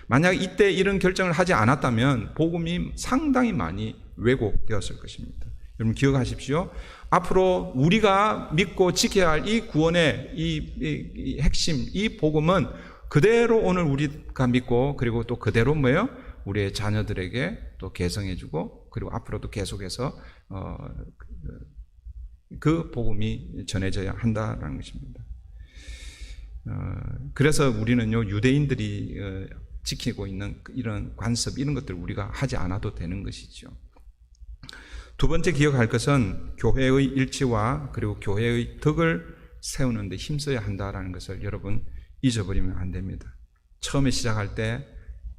만약 이때 이런 결정을 하지 않았다면 복음이 상당히 많이 왜곡되었을 것입니다. 여러분 기억하십시오. 앞으로 우리가 믿고 지켜야 할 이 구원의 이 핵심, 이 복음은 그대로 오늘 우리가 믿고 그리고 또 그대로 뭐예요? 우리의 자녀들에게 또 계승해주고 그리고 앞으로도 계속해서 그 복음이 전해져야 한다라는 것입니다. 그래서 우리는요 유대인들이 지키고 있는 이런 관습 이런 것들 우리가 하지 않아도 되는 것이죠. 두 번째 기억할 것은 교회의 일치와 그리고 교회의 덕을 세우는 데 힘써야 한다라는 것을 여러분 잊어버리면 안 됩니다. 처음에 시작할 때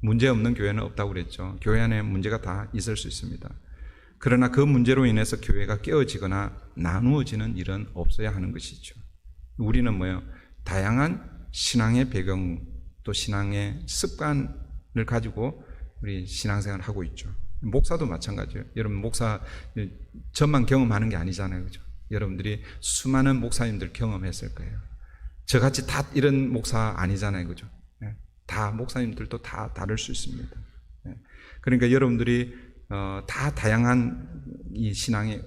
문제 없는 교회는 없다고 그랬죠. 교회 안에 문제가 다 있을 수 있습니다. 그러나 그 문제로 인해서 교회가 깨어지거나 나누어지는 일은 없어야 하는 것이죠. 우리는 뭐예요? 다양한 신앙의 배경 또 신앙의 습관을 가지고 우리 신앙생활을 하고 있죠. 목사도 마찬가지예요. 여러분 목사 저만 경험하는 게 아니잖아요. 그죠? 여러분들이 수많은 목사님들 경험했을 거예요. 저같이 다 이런 목사 아니잖아요. 그죠? 다 목사님들도 다 다를 수 있습니다. 그러니까 여러분들이 다 다양한 이 신앙의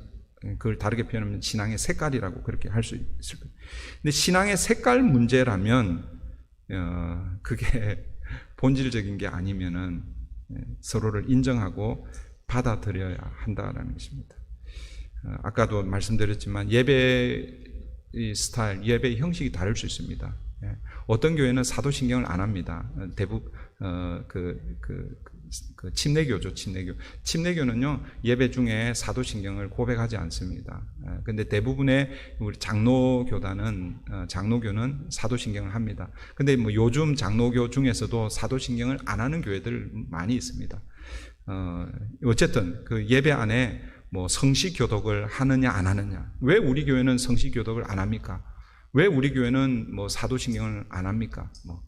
그걸 다르게 표현하면 신앙의 색깔이라고 그렇게 할 수 있을 거예요. 근데 신앙의 색깔 문제라면 그게 본질적인 게 아니면은 서로를 인정하고 받아들여야 한다라는 것입니다. 아까도 말씀드렸지만 예배 스타일, 예배 형식이 다를 수 있습니다. 어떤 교회는 사도신경을 안 합니다. 대부분 침례교죠, 침례교. 침례교는요 예배 중에 사도신경을 고백하지 않습니다. 근데 대부분의 우리 장로교단은 장로교는 사도신경을 합니다. 근데 뭐 요즘 장로교 중에서도 사도신경을 안 하는 교회들 많이 있습니다. 어쨌든 그 예배 안에 뭐 성시교독을 하느냐 안 하느냐. 왜 우리 교회는 성시교독을 안 합니까? 왜 우리 교회는 뭐 사도신경을 안 합니까? 뭐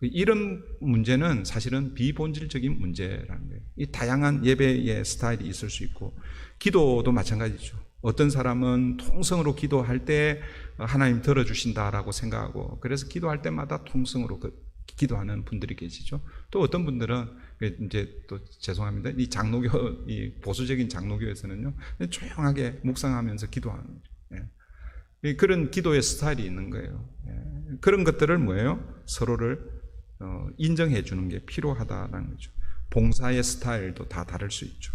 이런 문제는 사실은 비본질적인 문제라는 거예요. 이 다양한 예배의 스타일이 있을 수 있고 기도도 마찬가지죠. 어떤 사람은 통성으로 기도할 때 하나님 들어주신다라고 생각하고 그래서 기도할 때마다 통성으로 기도하는 분들이 계시죠. 또 어떤 분들은 이제 또 죄송합니다. 이 장로교, 이 보수적인 장로교에서는요 조용하게 묵상하면서 기도하는 거죠. 그런 기도의 스타일이 있는 거예요. 그런 것들을 뭐예요? 서로를 인정해 주는 게 필요하다는 거죠. 봉사의 스타일도 다 다를 수 있죠.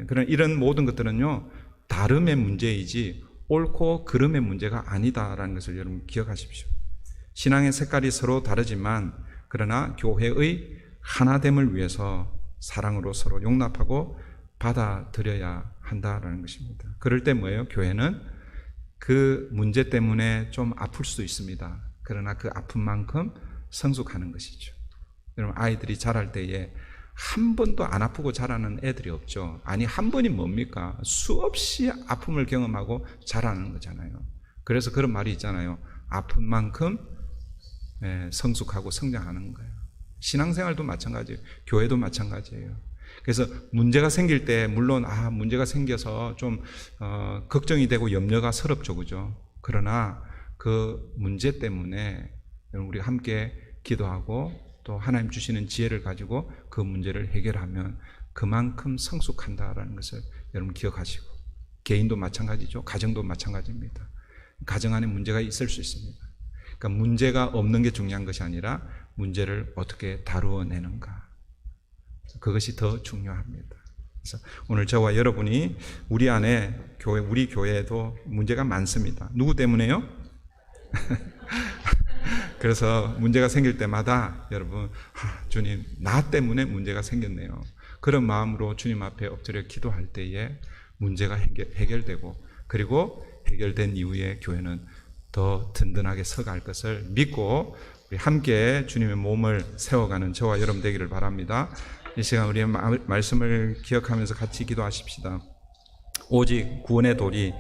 그런 이런 모든 것들은요 다름의 문제이지 옳고 그름의 문제가 아니다라는 것을 여러분 기억하십시오. 신앙의 색깔이 서로 다르지만 그러나 교회의 하나됨을 위해서 사랑으로 서로 용납하고 받아들여야 한다라는 것입니다. 그럴 때 뭐예요? 교회는 그 문제 때문에 좀 아플 수도 있습니다. 그러나 그 아픈 만큼 성숙하는 것이죠. 여러분 아이들이 자랄 때에 한 번도 안 아프고 자라는 애들이 없죠. 아니 한 번이 뭡니까? 수없이 아픔을 경험하고 자라는 거잖아요. 그래서 그런 말이 있잖아요. 아픈 만큼 성숙하고 성장하는 거예요. 신앙생활도 마찬가지예요. 교회도 마찬가지예요. 그래서 문제가 생길 때 물론 문제가 생겨서 좀 걱정이 되고 염려가 서럽죠, 그죠? 그러나 그 문제 때문에 우리 함께 기도하고 또 하나님 주시는 지혜를 가지고 그 문제를 해결하면 그만큼 성숙한다라는 것을 여러분 기억하시고, 개인도 마찬가지죠. 가정도 마찬가지입니다. 가정 안에 문제가 있을 수 있습니다. 그러니까 문제가 없는 게 중요한 것이 아니라 문제를 어떻게 다루어내는가, 그것이 더 중요합니다. 그래서 오늘 저와 여러분이 우리 안에 우리 교회에도 문제가 많습니다. 누구 때문에요? 그래서 문제가 생길 때마다 여러분, 주님, 나 때문에 문제가 생겼네요. 그런 마음으로 주님 앞에 엎드려 기도할 때에 문제가 해결되고, 그리고 해결된 이후에 교회는 더 든든하게 서갈 것을 믿고 우리 함께 주님의 몸을 세워가는 저와 여러분 되기를 바랍니다. 이 시간 우리의 말씀을 기억하면서 같이 기도하십시다. 오직 구원의 도리,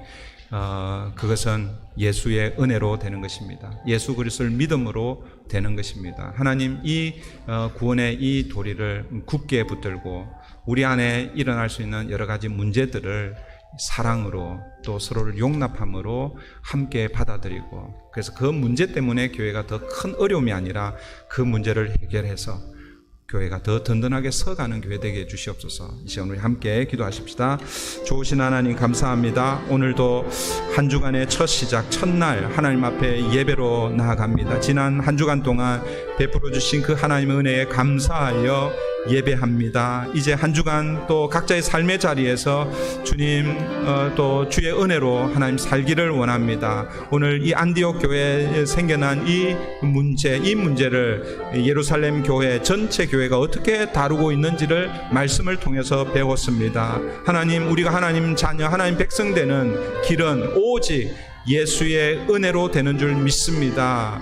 그것은 예수의 은혜로 되는 것입니다. 예수 그리스도를 믿음으로 되는 것입니다. 하나님, 이 구원의 이 도리를 굳게 붙들고 우리 안에 일어날 수 있는 여러 가지 문제들을 사랑으로 또 서로를 용납함으로 함께 받아들이고, 그래서 그 문제 때문에 교회가 더 큰 어려움이 아니라 그 문제를 해결해서 교회가 더 든든하게 서가는 교회 되게 해주시옵소서. 이 시간 우리 함께 기도하십시다. 좋으신 하나님 감사합니다. 오늘도 한 주간의 첫 시작, 첫날 하나님 앞에 예배로 나아갑니다. 지난 한 주간 동안 베풀어 주신 그 하나님의 은혜에 감사하여 예배합니다. 이제 한 주간 또 각자의 삶의 자리에서 주님 또 주의 은혜로 하나님 살기를 원합니다. 오늘 이 안디옥 교회에 생겨난 이 문제를 예루살렘 교회 전체 교회가 어떻게 다루고 있는지를 말씀을 통해서 배웠습니다. 하나님, 우리가 하나님 자녀, 하나님 백성 되는 길은 오직 예수의 은혜로 되는 줄 믿습니다.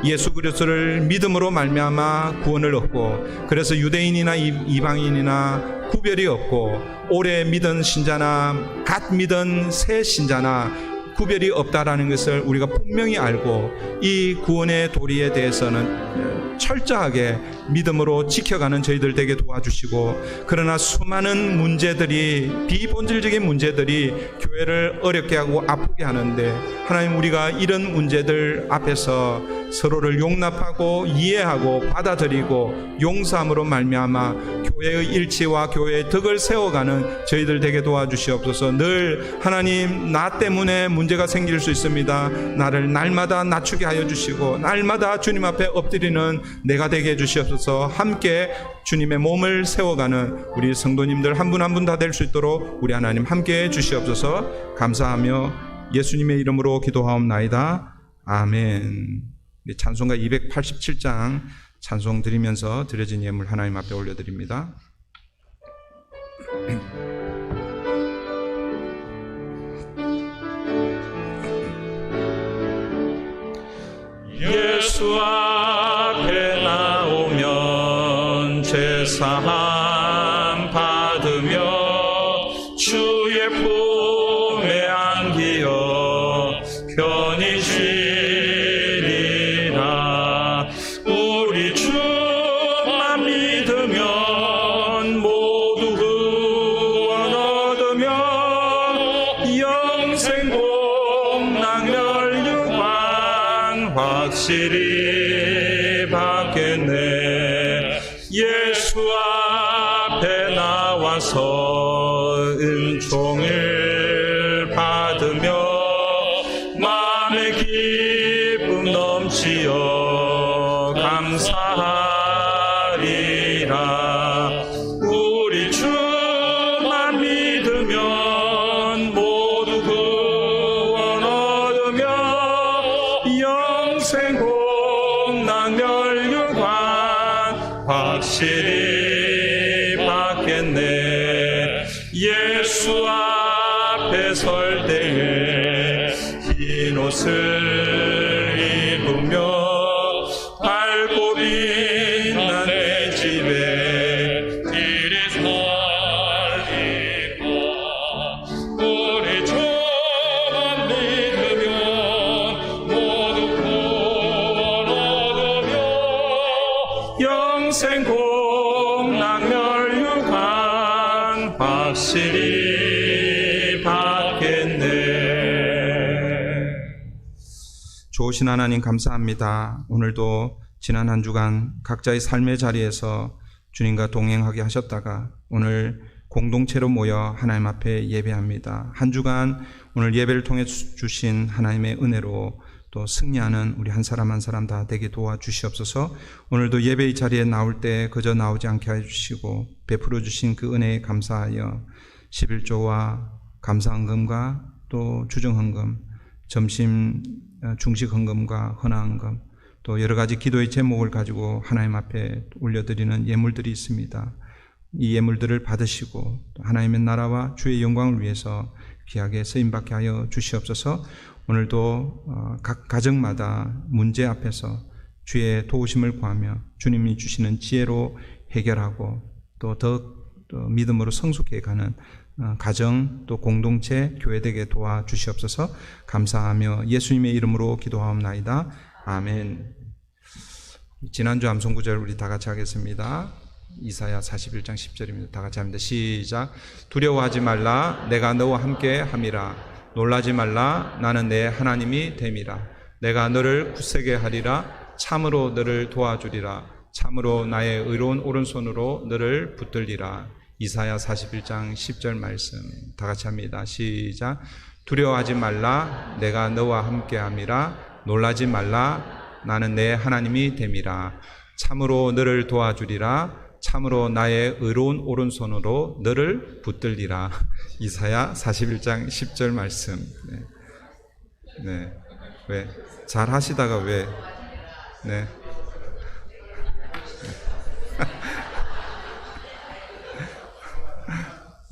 예수 그리스도를 믿음으로 말미암아 구원을 얻고, 그래서 유대인이나 이방인이나 구별이 없고 오래 믿은 신자나 갓 믿은 새 신자나 구별이 없다라는 것을 우리가 분명히 알고, 이 구원의 도리에 대해서는 철저하게 믿음으로 지켜가는 저희들 되게 도와주시고, 그러나 수많은 문제들이, 비본질적인 문제들이 교회를 어렵게 하고 아프게 하는데, 하나님, 우리가 이런 문제들 앞에서 서로를 용납하고 이해하고 받아들이고 용서함으로 말미암아 교회의 일치와 교회의 덕을 세워가는 저희들 되게 도와주시옵소서. 늘 하나님, 나 때문에 문제가 생길 수 있습니다. 나를 날마다 낮추게 하여 주시고 날마다 주님 앞에 엎드리는 내가 되게 해주시옵소서. 함께 주님의 몸을 세워가는 우리 성도님들 한 분 한 분 다 될 수 있도록 우리 하나님 함께 해주시옵소서. 감사하며 예수님의 이름으로 기도하옵나이다. 아멘. 찬송가 287장 찬송 드리면서 드려진 예물 하나님 앞에 올려드립니다. 예수 앞에 나오면 제사함 받으며 주의 품에 안기어 편히 쉬리라. 우리 주만 믿으면 모두 구원 얻으며 영생 복락멸 유관 확실히 받겠네. 예수 앞에 나와서 은총을 받으며 마음의 기쁨 넘치어 감사하리라. 우리 주만 믿으면 모두 구원 얻으며 영생 복락멸 유관 확실히 받겠네. 예수 앞에 설 때에 흰 옷을 입으며 밝고 빛난 내 집에 이리 살리고, 우리 주만 믿으면 모두 구원 확실히 받겠네. 좋으신 하나님 감사합니다. 오늘도 지난 한 주간 각자의 삶의 자리에서 주님과 동행하게 하셨다가 오늘 공동체로 모여 하나님 앞에 예배합니다. 한 주간 오늘 예배를 통해 주신 하나님의 은혜로 또 승리하는 우리 한 사람 한 사람 다 되게 도와주시옵소서. 오늘도 예배의 자리에 나올 때 그저 나오지 않게 해주시고 베풀어 주신 그 은혜에 감사하여 11조와 감사헌금과 또 주정헌금, 점심 중식헌금과 헌화헌금 또 여러 가지 기도의 제목을 가지고 하나님 앞에 올려드리는 예물들이 있습니다. 이 예물들을 받으시고 하나님의 나라와 주의 영광을 위해서 귀하게 쓰임받게 하여 주시옵소서. 오늘도 각 가정마다 문제 앞에서 주의 도우심을 구하며 주님이 주시는 지혜로 해결하고 또 더 믿음으로 성숙해 가는 가정 또 공동체 교회되게 도와주시옵소서. 감사하며 예수님의 이름으로 기도하옵나이다. 아멘. 지난주 암송구절 우리 다 같이 하겠습니다. 이사야 41장 10절입니다. 다 같이 합니다. 시작. 두려워하지 말라. 내가 너와 함께 함이라. 놀라지 말라. 나는 내 하나님이 됨이라. 내가 너를 굳세게 하리라. 참으로 너를 도와주리라. 참으로 나의 의로운 오른손으로 너를 붙들리라. 이사야 41장 10절 말씀 다 같이 합니다. 시작. 두려워하지 말라. 내가 너와 함께 함이라. 놀라지 말라. 나는 내 하나님이 됨이라. 참으로 너를 도와주리라. 참으로 나의 의로운 오른손으로 너를 붙들리라. 이사야 41장 10절 말씀. 네. 왜? 잘 하시다가 왜? 네.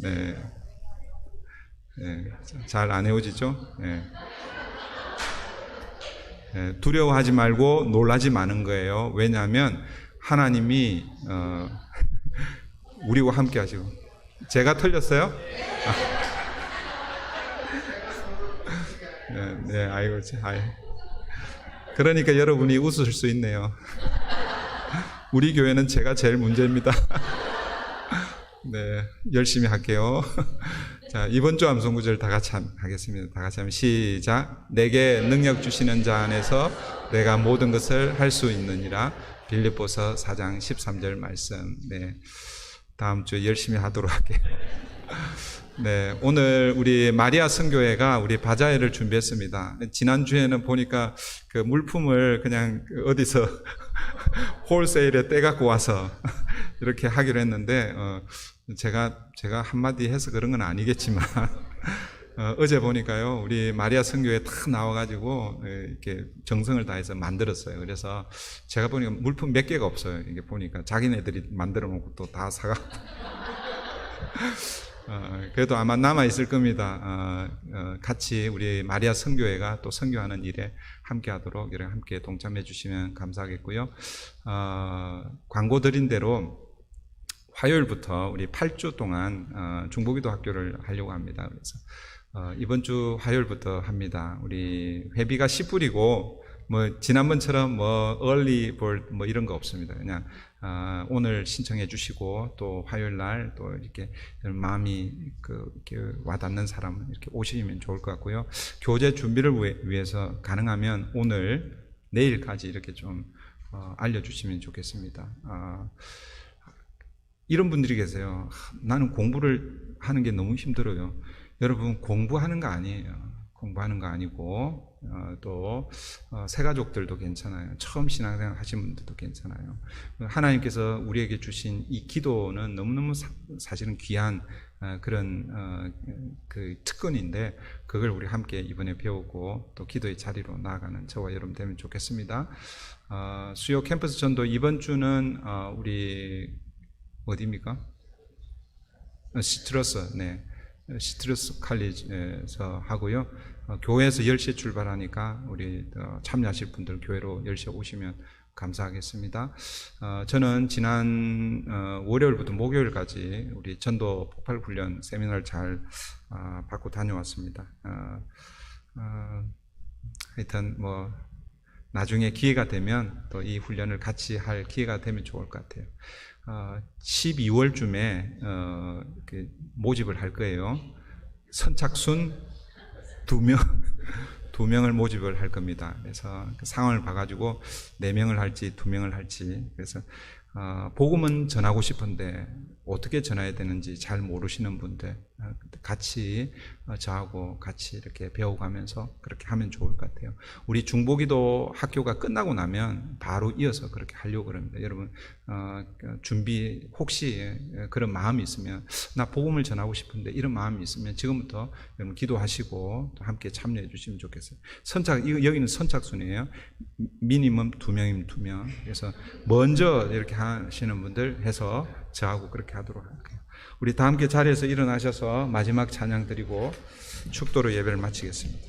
네. 네. 잘 안 외워지죠? 네. 네. 두려워하지 말고 놀라지 마는 거예요. 왜냐하면 하나님이 우리와 함께 하시고. 제가 틀렸어요? 네, 아이고, 그러니까 여러분이 웃으실 수 있네요. 우리 교회는 제가 제일 문제입니다. 네, 열심히 할게요. 자, 이번 주 암송구절 다 같이 하겠습니다. 다 같이 하면 시작. 내게 능력 주시는 자 안에서 내가 모든 것을 할 수 있느니라. 빌립보서 4장 13절 말씀. 네, 다음 주에 열심히 하도록 할게요. 네, 오늘 우리 마리아 선교회가 우리 바자회를 준비했습니다. 지난주에는 보니까 그 물품을 그냥 어디서 홀세일에 떼갖고 와서 이렇게 하기로 했는데, 제가 한마디 해서 그런 건 아니겠지만, 어제 보니까요, 우리 마리아 선교회 딱 나와가지고, 이렇게 정성을 다해서 만들었어요. 그래서 제가 보니까 물품 몇 개가 없어요. 이게 보니까 자기네들이 만들어 놓고 또 다 사갖고. 그래도 아마 남아있을 겁니다. 같이 우리 마리아 선교회가 또 선교하는 일에 함께 하도록 함께 동참해 주시면 감사하겠고요. 광고 드린 대로 화요일부터 우리 8주 동안 중보기도 학교를 하려고 합니다. 그래서 이번 주 화요일부터 합니다. 우리 회비가 10불이고 뭐 지난번처럼 뭐 얼리볼 뭐 이런 거 없습니다. 그냥 오늘 신청해 주시고 또 화요일 날 또 이렇게 마음이 이렇게 와닿는 사람은 이렇게 오시면 좋을 것 같고요. 교재 준비를 위해서 가능하면 오늘 내일까지 이렇게 좀 알려주시면 좋겠습니다. 이런 분들이 계세요. 나는 공부를 하는 게 너무 힘들어요. 여러분, 공부하는 거 아니에요. 공부하는 거 아니고 또 새가족들도 괜찮아요. 처음 신앙생활 하신 분들도 괜찮아요. 하나님께서 우리에게 주신 이 기도는 너무너무 사실은 귀한 그런 그 특권인데 그걸 우리 함께 이번에 배우고 또 기도의 자리로 나아가는 저와 여러분 되면 좋겠습니다. 수요 캠퍼스 전도 이번 주는 우리 어디입니까? 시트러스, 네. 시트러스 칼리지에서 하고요. 교회에서 10시에 출발하니까 우리 참여하실 분들 교회로 10시에 오시면 감사하겠습니다. 저는 지난 월요일부터 목요일까지 우리 전도 폭발 훈련 세미나를 잘 받고 다녀왔습니다. 하여튼 뭐 나중에 기회가 되면 또 이 훈련을 같이 할 기회가 되면 좋을 것 같아요. 12월쯤에 모집을 할 거예요. 선착순 2명, 2명을 모집을 할 겁니다. 그래서 그 상황을 봐가지고 4명을 할지 2명을 할지. 그래서 복음은 전하고 싶은데 어떻게 전해야 되는지 잘 모르시는 분들 같이 저하고 같이 이렇게 배워가면서 그렇게 하면 좋을 것 같아요. 우리 중보기도 학교가 끝나고 나면 바로 이어서 그렇게 하려고 그럽니다. 여러분 준비 혹시 그런 마음이 있으면 나 복음을 전하고 싶은데 이런 마음이 있으면 지금부터 여러분 기도하시고 또 함께 참여해 주시면 좋겠어요. 여기는 선착순이에요. 미니멈 2명이면 2명. 그래서 먼저 이렇게 하시는 분들 해서 저하고 그렇게 하도록 할게요. 우리 다 함께 자리에서 일어나셔서 마지막 찬양 드리고 축도로 예배를 마치겠습니다.